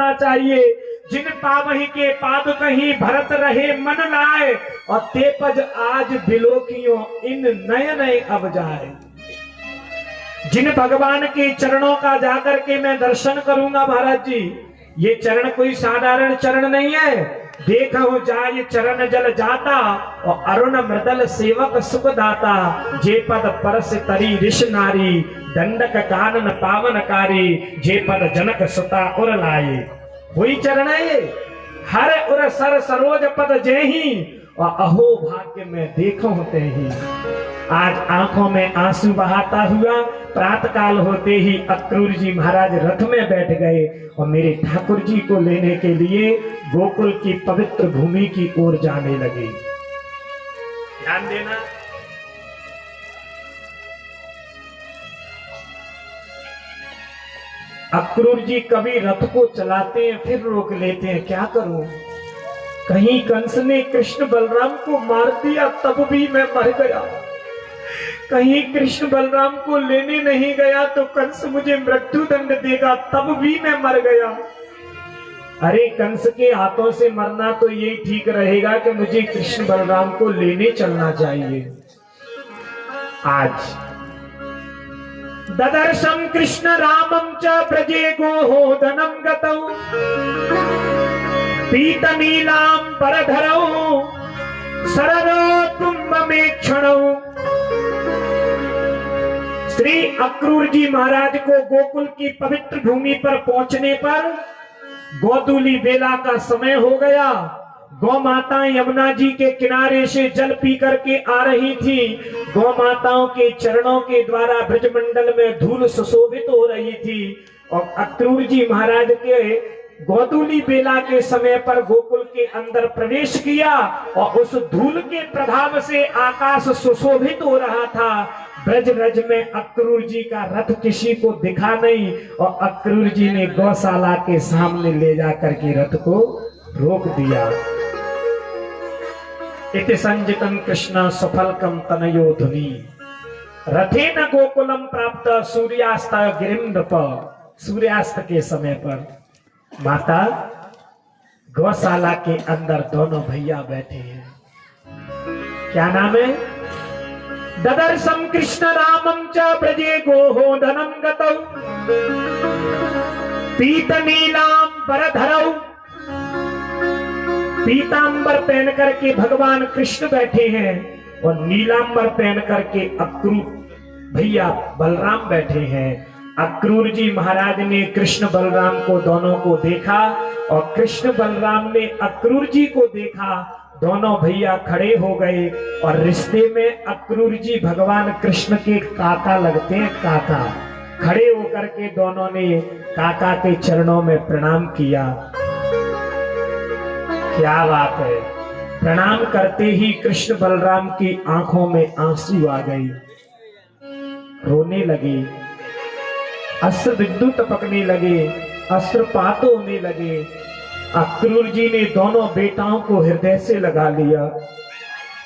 करना चाहिए। जिन पावही के पाद कहीं भरत रहे मन लाए, और तेपज आज बिलोकियों इन नए नए अब जाए। जिन भगवान के चरणों का जाकर के मैं दर्शन करूंगा महाराज जी, ये चरण कोई साधारण चरण नहीं है। देखो जाय चरण जल जाता, और अरुण मृदल सेवक सुख दाता। जे पद परस तरी ऋष नारी, दंडक कानन पावनकारी। जे पद जनक सुता उर लाए, वही चरण है ये। हर उर सर सरोज पद जेहि, और अहो भाग्य में देखो होते ही। आज आंखों में आंसू बहाता हुआ प्रातः काल होते ही अक्रूर जी महाराज रथ में बैठ गए, और मेरे ठाकुर जी को लेने के लिए गोकुल की पवित्र भूमि की ओर जाने लगे। ध्यान देना, अक्रूर जी कभी रथ को चलाते हैं फिर रोक लेते हैं, क्या करूं। कहीं कंस ने कृष्ण बलराम को मार दिया तब भी मैं मर गया। कहीं कृष्ण बलराम को लेने नहीं गया तो कंस मुझे मृत्यु दंड देगा, तब भी मैं मर गया। अरे कंस के हाथों से मरना तो ये ठीक रहेगा कि मुझे कृष्ण बलराम को लेने चलना चाहिए। आज ददर्शं कृष्ण रामं च ब्रजे गोहोदनं गतौ, पीत नीलांबरधरौ सररोत्तुंगमेक्षणौ। श्री अक्रूर जी महाराज को गोकुल की पवित्र भूमि पर पहुंचने पर गोधूली बेला का समय हो गया। गौ माताएं यमुना जी के किनारे से जल पी करके आ रही थी। गौ माताओं के चरणों के द्वारा ब्रजमंडल में धूल सुशोभित हो रही थी, और अक्रूर जी महाराज के गोधूली बेला के समय पर गोकुल के अंदर प्रवेश किया, और उस धूल के प्रभाव से आकाश सुशोभित हो रहा था। ब्रज रज में अक्रूर जी का रथ किसी को दिखा नहीं, और अक्रूर जी ने गौशाला के सामने ले जाकर के रथ को रोक दिया। इति संजितं कृष्ण सफलकम तनयो धुनि, रथेन गोकुलम प्राप्त सूर्यास्त गिरिम नृप। सूर्यास्त के समय पर माता गौशाला के अंदर दोनों भैया बैठे हैं। क्या नाम है? ददर्शं कृष्ण रामं च ब्रजे गोहोदनं गतौ, पीत नीलांबरधरौ। पीतांबर पहन करके भगवान कृष्ण बैठे हैं, और नीलांबर पहन करके अक्रूर भैया बलराम बैठे हैं। अक्रूर जी महाराज ने कृष्ण बलराम को दोनों को देखा, और कृष्ण बलराम ने अक्रूर जी को देखा। दोनों भैया खड़े हो गए, और रिश्ते में अक्रूर जी भगवान कृष्ण के काका लगते हैं, काका। खड़े होकर के दोनों ने काका के चरणों में प्रणाम किया। क्या बात है। प्रणाम करते ही कृष्ण बलराम की आंखों में आंसू आ गई, रोने लगे, अश्रु बिंदु टपकने लगे, अश्रुपात होने लगे। अक्रूर जी ने दोनों बेटाओं को हृदय से लगा लिया।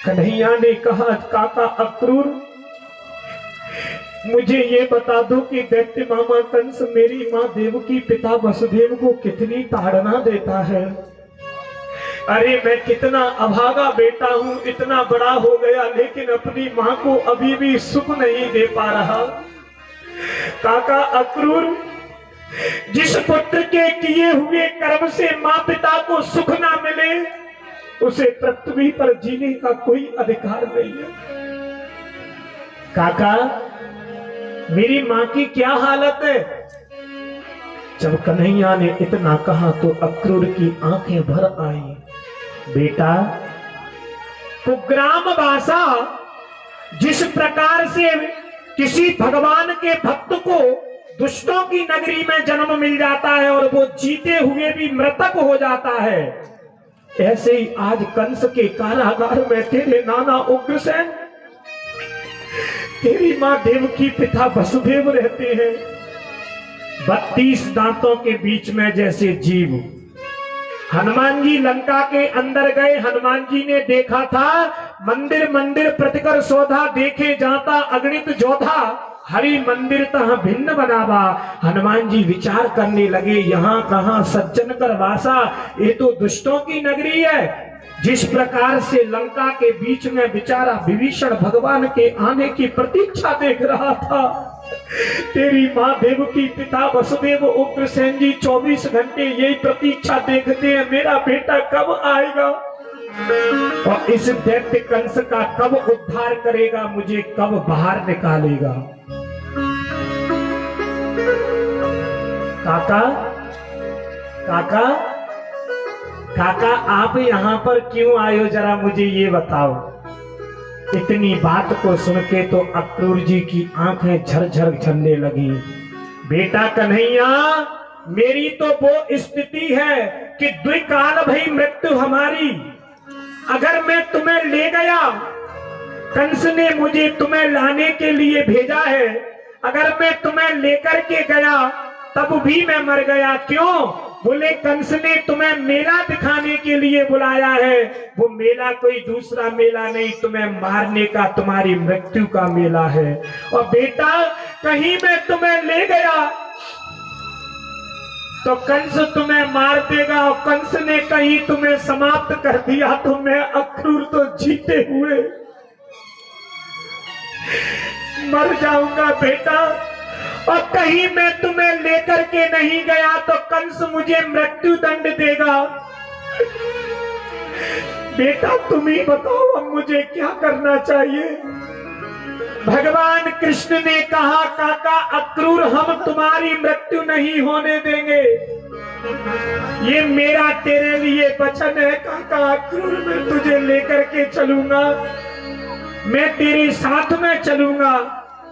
कन्हैया ने कहा, काका अक्रूर, मुझे ये बता दो कि दैत्य मामा कंस मेरी माँ देवकी पिता वसुदेव को कितनी ताड़ना देता है। अरे मैं कितना अभागा बेटा हूँ, इतना बड़ा हो गया, लेकिन अपनी माँ को अभी भी सुख नहीं दे पा रहा। काका अक्रूर, जिस पुत्र के किए हुए कर्म से माँ पिता को सुख ना मिले, उसे पृथ्वी पर जीने का कोई अधिकार नहीं है। काका, मेरी माँ की क्या हालत है? जब कन्हैया ने इतना कहा तो अक्रूर की आंखें भर आई। बेटा, कुग्राम भाषा जिस प्रकार से किसी भगवान के भक्त को दुष्टों की नगरी में जन्म मिल जाता है और वो जीते हुए भी मृतक हो जाता है, ऐसे ही आज कंस के कारागार में तेरे नाना उग्रसेन, तेरी मां देवकी पिता वसुदेव रहते हैं। 32 दांतों के बीच में जैसे जीव। हनुमान जी लंका के अंदर गए, हनुमान जी ने देखा था मंदिर मंदिर प्रतिकर सौधा, देखे जाता अगणित जोधा। हरि मंदिर तह भिन्न बनावा। हनुमान जी विचार करने लगे, यहाँ कहाँ सज्जन कर वासा, ये तो दुष्टों की नगरी है। जिस प्रकार से लंका के बीच में बेचारा विभीषण भगवान के आने की प्रतीक्षा देख रहा था, तेरी माँ देवकी, पिता वसुदेव, उग्रसेन जी 24 घंटे यही प्रतीक्षा देखते हैं, मेरा बेटा कब आएगा और इस दैत्य कंस का कब उद्धार करेगा, मुझे कब बाहर निकालेगा। काका काका काका, आप यहाँ पर क्यों आए हो, जरा मुझे ये बताओ। इतनी बात को सुन के तो अक्रूर जी की आंखें झरझर झरने लगी। बेटा कन्हैया, मेरी तो वो स्थिति है कि द्विकाल भई मृत्यु हमारी। अगर मैं तुम्हें ले गया, कंस ने मुझे तुम्हें लाने के लिए भेजा है, अगर मैं तुम्हें लेकर के गया तब भी मैं मर गया। क्यों? बोले कंस ने तुम्हें मेला दिखाने के लिए बुलाया है, वो मेला कोई दूसरा मेला नहीं, तुम्हें मारने का, तुम्हारी मृत्यु का मेला है। और बेटा, कहीं मैं तुम्हें ले गया तो कंस तुम्हें मार देगा, और कंस ने कहीं तुम्हें समाप्त कर दिया तो मैं अक्रूर तो जीते हुए मर जाऊंगा बेटा। और कहीं मैं तुम्हें लेकर के नहीं गया तो कंस मुझे मृत्यु दंड देगा। बेटा तुम ही बताओ अब मुझे क्या करना चाहिए। भगवान कृष्ण ने कहा, काका अक्रूर, हम तुम्हारी मृत्यु नहीं होने देंगे, ये मेरा तेरे लिए वचन है। काका अक्रूर, मैं तुझे लेकर के चलूंगा, मैं तेरे साथ में चलूंगा,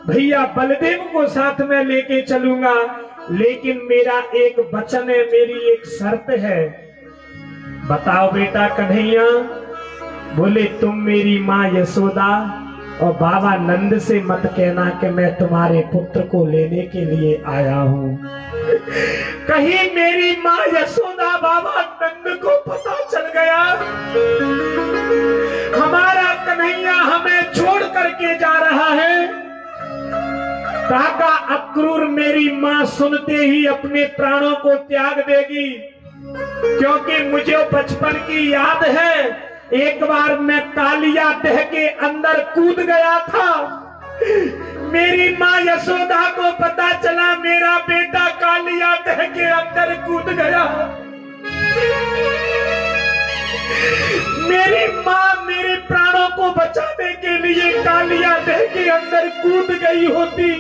भैया बलदेव को साथ में लेके चलूंगा, लेकिन मेरा एक वचन है, मेरी एक शर्त है। बताओ बेटा कन्हैया। बोले, तुम मेरी माँ यशोदा और बाबा नंद से मत कहना कि मैं तुम्हारे पुत्र को लेने के लिए आया हूँ। कहीं मेरी माँ यशोदा बाबा नंद को पता चल गया हमारा कन्हैया हमें छोड़ करके जा रहा है, काका अक्रूर मेरी माँ सुनते ही अपने प्राणों को त्याग देगी। क्योंकि मुझे बचपन की याद है, एक बार मैं कालिया दह के अंदर कूद गया था, मेरी माँ यशोदा को पता चला मेरा बेटा कालिया दह के अंदर कूद गया। मेरी माँ मेरे प्राणों को बचाने के लिए कालिया दह के अंदर कूद गई होती,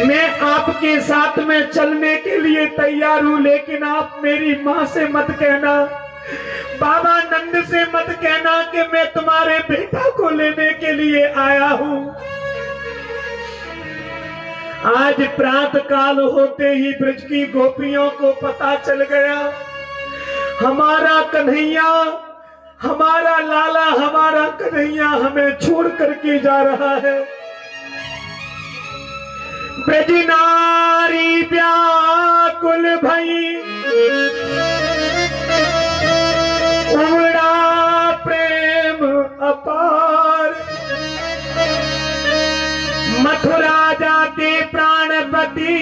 मैं आपके साथ में चलने के लिए तैयार हूं, लेकिन आप मेरी माँ से मत कहना, बाबा नंद से मत कहना कि मैं तुम्हारे बेटा को लेने के लिए आया हूं। आज प्रातः काल होते ही ब्रज की गोपियों को पता चल गया हमारा कन्हैया, हमारा लाला, हमारा कन्हैया हमें छोड़ करके जा रहा है। ब्रज नारी व्याकुल भई, उमड़ा प्रेम अपार, मथुरा जाते प्राणपति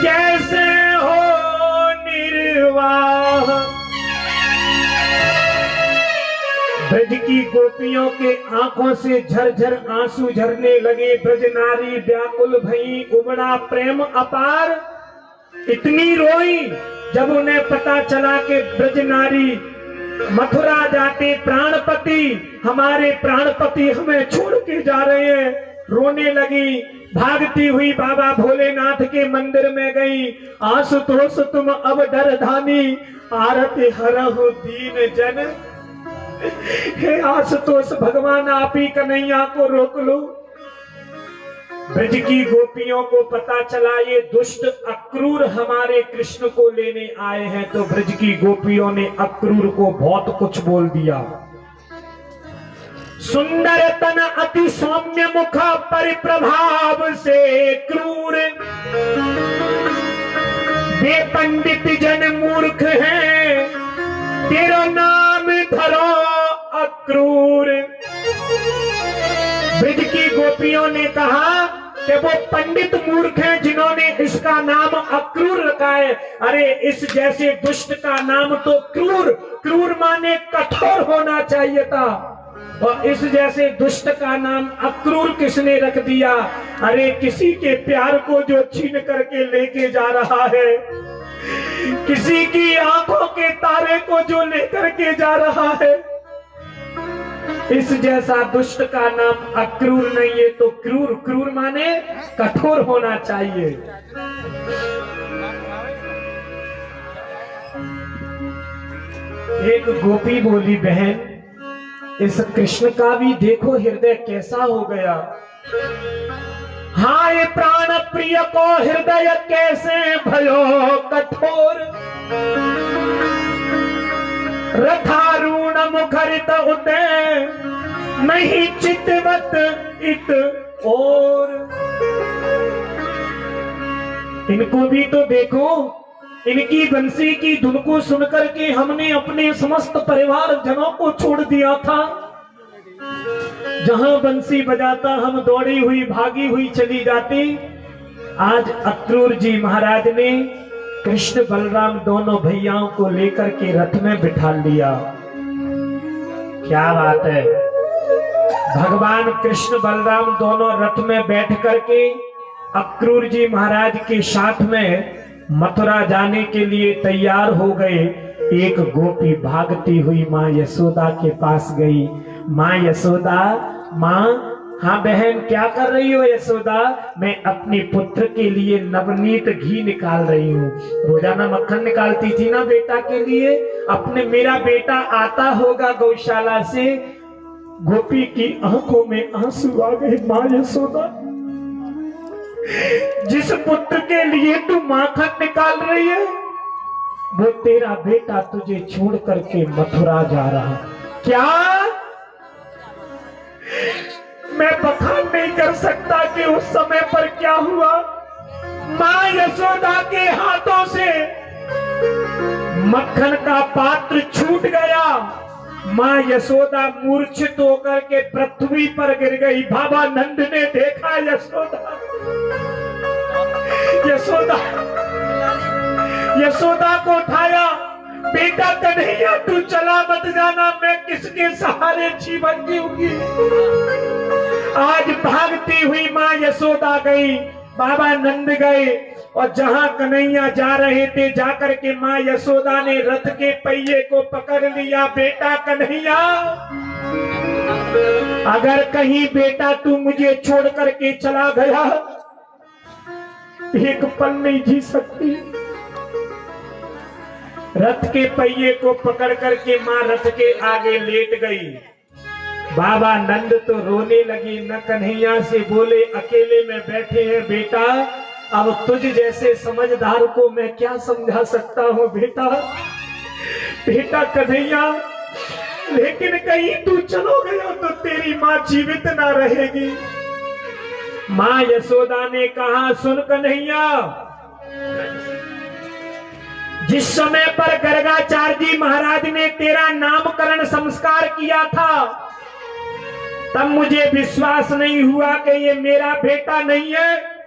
कैसे हो निर्वाह। ब्रज की गोपियों के आंखों से झरझर आंसू झरने लगे। ब्रज नारी व्याकुल भई, उमड़ा प्रेम अपार, इतनी रोई जब उन्हें पता चला कि ब्रज नारी मथुरा जाते प्राणपति, हमारे प्राणपति हमें छोड़ के जा रहे हैं। रोने लगी, भागती हुई बाबा भोलेनाथ के मंदिर में गई। आशुतोष तुम अब डर धानी, आरती हरहु दीन जन। हे आशुतोष भगवान, आप ही कन्हैया को रोक लो। ब्रज की गोपियों को पता चला ये दुष्ट अक्रूर हमारे कृष्ण को लेने आए हैं, तो ब्रज की गोपियों ने अक्रूर को बहुत कुछ बोल दिया। सुंदर तन अति सौम्य मुख परिप्रभाव से क्रूर, वे पंडित जन मूर्ख हैं, तेरा नाम धरो अक्रूर। ब्रज की गोपियों ने कहा कि वो पंडित मूर्ख हैं जिन्होंने इसका नाम अक्रूर रखा है। अरे इस जैसे दुष्ट का नाम तो क्रूर, क्रूर माने कठोर होना चाहिए था, और इस जैसे दुष्ट का नाम अक्रूर किसने रख दिया? अरे किसी के प्यार को जो छीन करके लेके जा रहा है, किसी की आंखों के तारे को जो लेकर के जा रहा है, इस जैसा दुष्ट का नाम अक्रूर नहीं है तो क्रूर, क्रूर माने कठोर होना चाहिए। एक गोपी बोली, बहन इस कृष्ण का भी देखो हृदय कैसा हो गया। हाँ ये प्राण प्रिय को हृदय कैसे भयो कठोर, रथारूण मुखरित उदय नहीं चितवत इत और। इनको भी तो देखो, इनकी बंसी की धुन को सुनकर के हमने अपने समस्त परिवार जनों को छोड़ दिया था। जहां बंसी बजाता हम दौड़ी हुई भागी हुई चली जाती। आज अक्रूर जी महाराज ने कृष्ण बलराम दोनों भैयाओं को लेकर के रथ में बिठा लिया। क्या बात है, भगवान कृष्ण बलराम दोनों रथ में बैठ करके अक्रूर जी महाराज के साथ में मथुरा जाने के लिए तैयार हो गए। एक गोपी भागती हुई माँ यशोदा के पास गई। माँ यशोदा, माँ, हाँ बहन क्या कर रही हो यशोदा? मैं अपने पुत्र के लिए नवनीत घी निकाल रही हूँ। रोजाना मक्खन निकालती थी ना बेटा के लिए, अपने मेरा बेटा आता होगा गौशाला से। गोपी की आंखों में आंसू आ गए। माँ यशोदा, जिस पुत्र के लिए तू माखन निकाल रही है वो तेरा बेटा तुझे छोड़ करके मथुरा जा रहा। क्या? मैं बखान नहीं कर सकता कि उस समय पर क्या हुआ। मां यशोदा के हाथों से मक्खन का पात्र छूट गया। मां यशोदा मूर्छित होकर के पृथ्वी पर गिर गई। बाबा नंद ने देखा यशोदा को उठाया। बेटा कन्हैया तू चला मत जाना, मैं किसके सहारे जीवन जीऊंगी। आज भागती हुई मां यशोदा गई, बाबा नंद गए, और जहां कन्हैया जा रहे थे जाकर के मां यशोदा ने रथ के पहिए को पकड़ लिया। बेटा कन्हैया, अगर कहीं बेटा तू मुझे छोड़ करके चला गया, एक पल नहीं जी सकती। रथ के पहिए को पकड़ करके मां रथ के आगे लेट गई। बाबा नंद तो रोने लगी, न कन्हैया से बोले अकेले में बैठे हैं बेटा, अब तुझ जैसे समझदार को मैं क्या समझा सकता हूँ बेटा। बेटा कन्हैया, लेकिन कहीं तू चलो गया तो तेरी माँ जीवित ना रहेगी। माँ यशोदा ने कहा, सुन कन्हैया, जिस समय पर गर्गाचार्य जी महाराज ने तेरा नामकरण संस्कार किया था तब मुझे विश्वास नहीं हुआ कि ये मेरा बेटा नहीं है।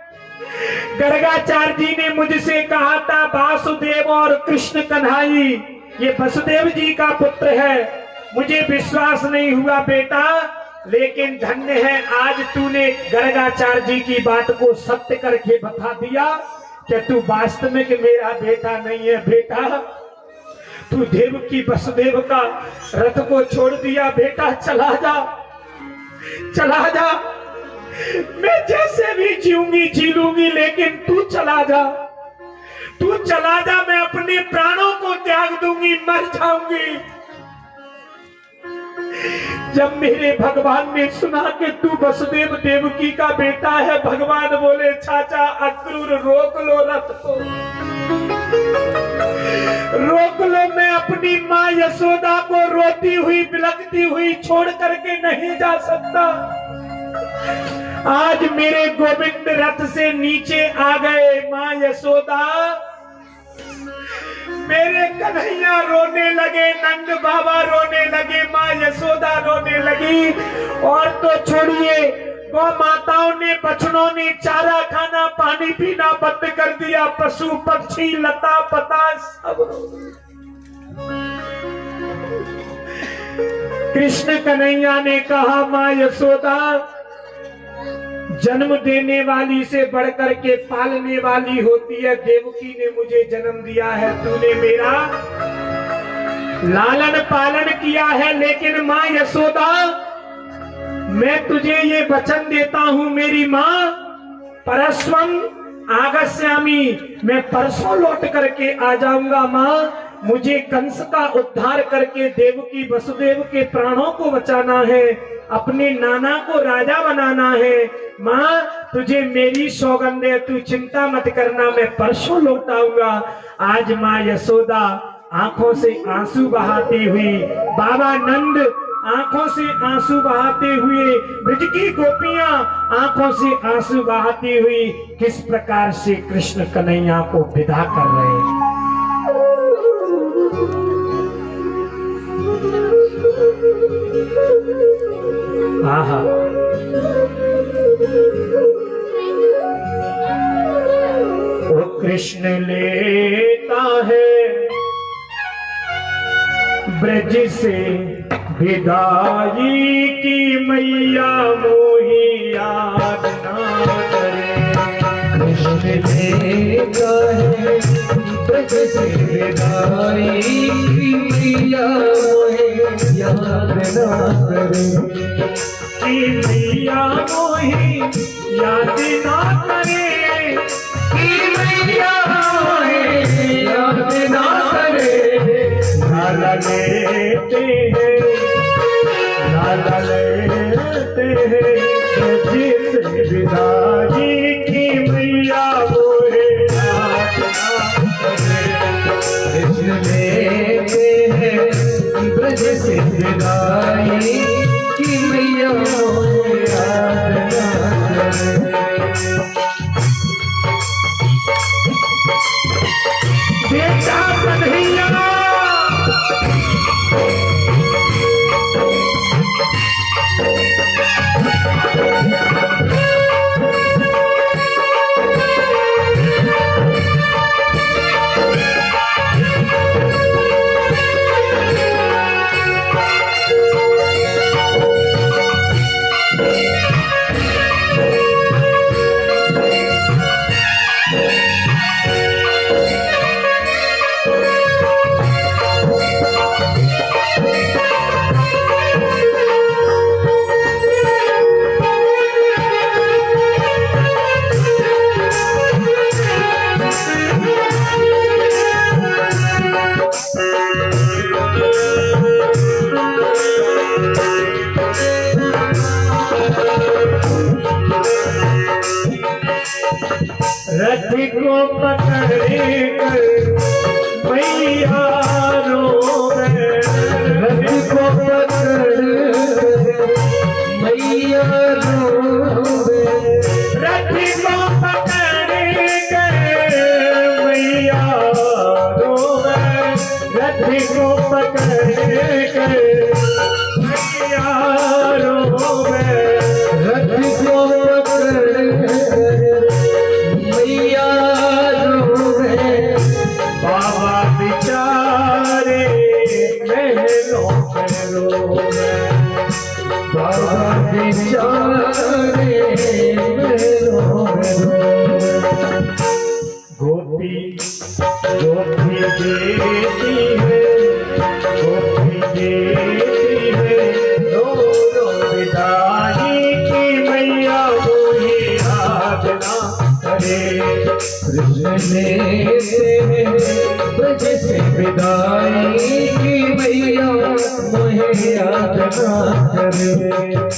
गर्गाचार्य जी ने मुझसे कहा था वासुदेव और कृष्ण कन्हाई ये वसुदेव जी का पुत्र है। मुझे विश्वास नहीं हुआ बेटा, लेकिन धन्य है आज तूने गर्गाचार्य जी की बात को सत्य करके बता दिया कि तू वास्तविक मेरा बेटा नहीं है। बेटा तू देवकी वसुदेव का रथ को छोड़ दिया। बेटा चला जा, चला जा, मैं जैसे भी जीऊंगी जी लूंगी, लेकिन तू चला जा, तू चला जा, मैं अपने प्राणों को त्याग दूंगी, मर जाऊंगी। जब मेरे भगवान ने सुना कि तू वसुदेव देवकी का बेटा है, भगवान बोले चाचा अक्रूर रोक लो, रथ को रोक लो। मैं अपनी माँ यशोदा को रोती हुई बिलखती हुई छोड़ करके नहीं जा सकता। आज मेरे गोविंद रथ से नीचे आ गए। माँ यशोदा, मेरे कन्हैया रोने लगे, नंद बाबा रोने लगे, माँ यशोदा रोने लगी। और तो छोड़िए, गौ माताओं ने, बछड़ों ने चारा खाना पानी पीना बंद कर दिया, पशु पक्षी लता पता सब रो गए। कृष्ण कन्हैया ने कहा, माँ यशोदा, जन्म देने वाली से बढ़कर के पालने वाली होती है। देवकी ने मुझे जन्म दिया है, तूने मेरा लालन पालन किया है, लेकिन माँ यशोदा, मैं तुझे ये वचन देता हूं मेरी माँ, परस्वम आगस्यामी, मैं परसों लौट करके आ जाऊंगा। माँ, मुझे कंस का उद्धार करके देवकी वसुदेव के प्राणों को बचाना है, अपने नाना को राजा बनाना है। माँ, तुझे मेरी सौगंध है, तू चिंता मत करना, मैं परसों लौट आऊंगा। आज माँ यशोदा आंखों से आंसू बहाती हुई, बाबा नंद आंखों से आंसू बहाते हुए, ब्रज की गोपियां आंखों से आंसू बहाती हुई किस प्रकार से कृष्ण कन्हैया को विदा कर रहे हैं। आहा, वो कृष्ण लेता है ब्रज से विदाई की, मैया मोही याद ना करे। कृष्ण लेता है ब्रज से विदाई की, मैया मोही याद ना करे। कि मैया मोही याद ना करे, कि मैया मोही याद ना करे। लाला लेते हैं, लाला लेते हैं जिस विदाई की, मैया मोहे याद ना करे। कृष्ण लेते हैं ब्रज से विदाई की, मैया मोहे याद ना करे। बेटा कन्हैया, रथ को पकड़े कर मैया रोवे, रथ को पकड़ मैया रोवे। रथ को पकड़े कर मैया रोवे, रथ को पकड़े कर मैया रोवे। रथ को पकड़े मैया रोवे, बाबा बिचारे महलों में रोवे, बाबा बिचारे महलों में रोवे। गोपी गोपी देती है, गोपी देती है, रो रो विदाई की, मैया मोही याद ना करे। कृष्ण लेते हैं ब्रज से विदाई की, मैया मोहे याद ना करे।